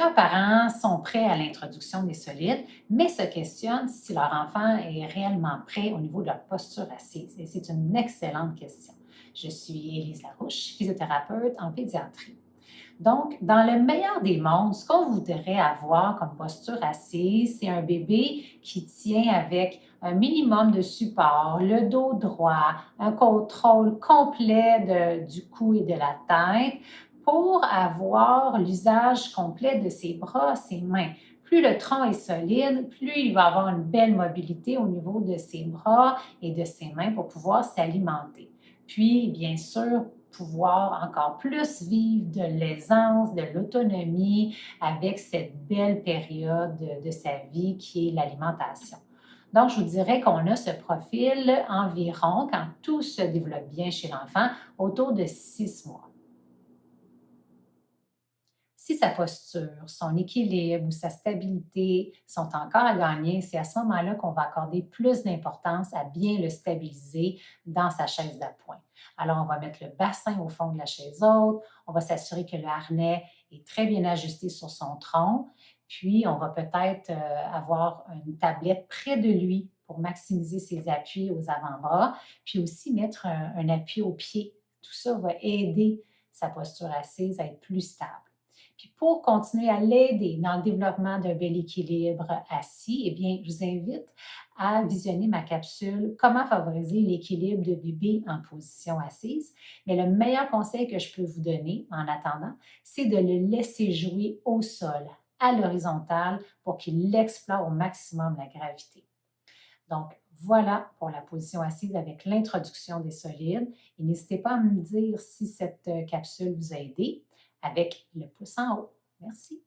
Plusieurs parents sont prêts à l'introduction des solides, mais se questionnent si leur enfant est réellement prêt au niveau de leur posture assise. Et c'est une excellente question. Je suis Élise Larouche, physiothérapeute en pédiatrie. Donc, dans le meilleur des mondes, ce qu'on voudrait avoir comme posture assise, c'est un bébé qui tient avec un minimum de support, le dos droit, un contrôle complet du cou et de la tête pour avoir l'usage complet de ses bras, ses mains. Plus le tronc est solide, plus il va avoir une belle mobilité au niveau de ses bras et de ses mains pour pouvoir s'alimenter. Puis, bien sûr, pouvoir encore plus vivre de l'aisance, de l'autonomie avec cette belle période de sa vie qui est l'alimentation. Donc, je vous dirais qu'on a ce profil environ, quand tout se développe bien chez l'enfant, autour de 6 mois. Si sa posture, son équilibre ou sa stabilité sont encore à gagner, c'est à ce moment-là qu'on va accorder plus d'importance à bien le stabiliser dans sa chaise d'appoint. Alors, on va mettre le bassin au fond de la chaise haute, on va s'assurer que le harnais est très bien ajusté sur son tronc, puis on va peut-être avoir une tablette près de lui pour maximiser ses appuis aux avant-bras, puis aussi mettre un appui au pied. Tout ça va aider sa posture assise à être plus stable. Puis pour continuer à l'aider dans le développement d'un bel équilibre assis, eh bien, je vous invite à visionner ma capsule Comment favoriser l'équilibre de bébé en position assise. Mais le meilleur conseil que je peux vous donner en attendant, c'est de le laisser jouer au sol, à l'horizontale, pour qu'il explore au maximum la gravité. Donc, voilà pour la position assise avec l'introduction des solides. Et n'hésitez pas à me dire si cette capsule vous a aidé avec le pouce en haut. Merci.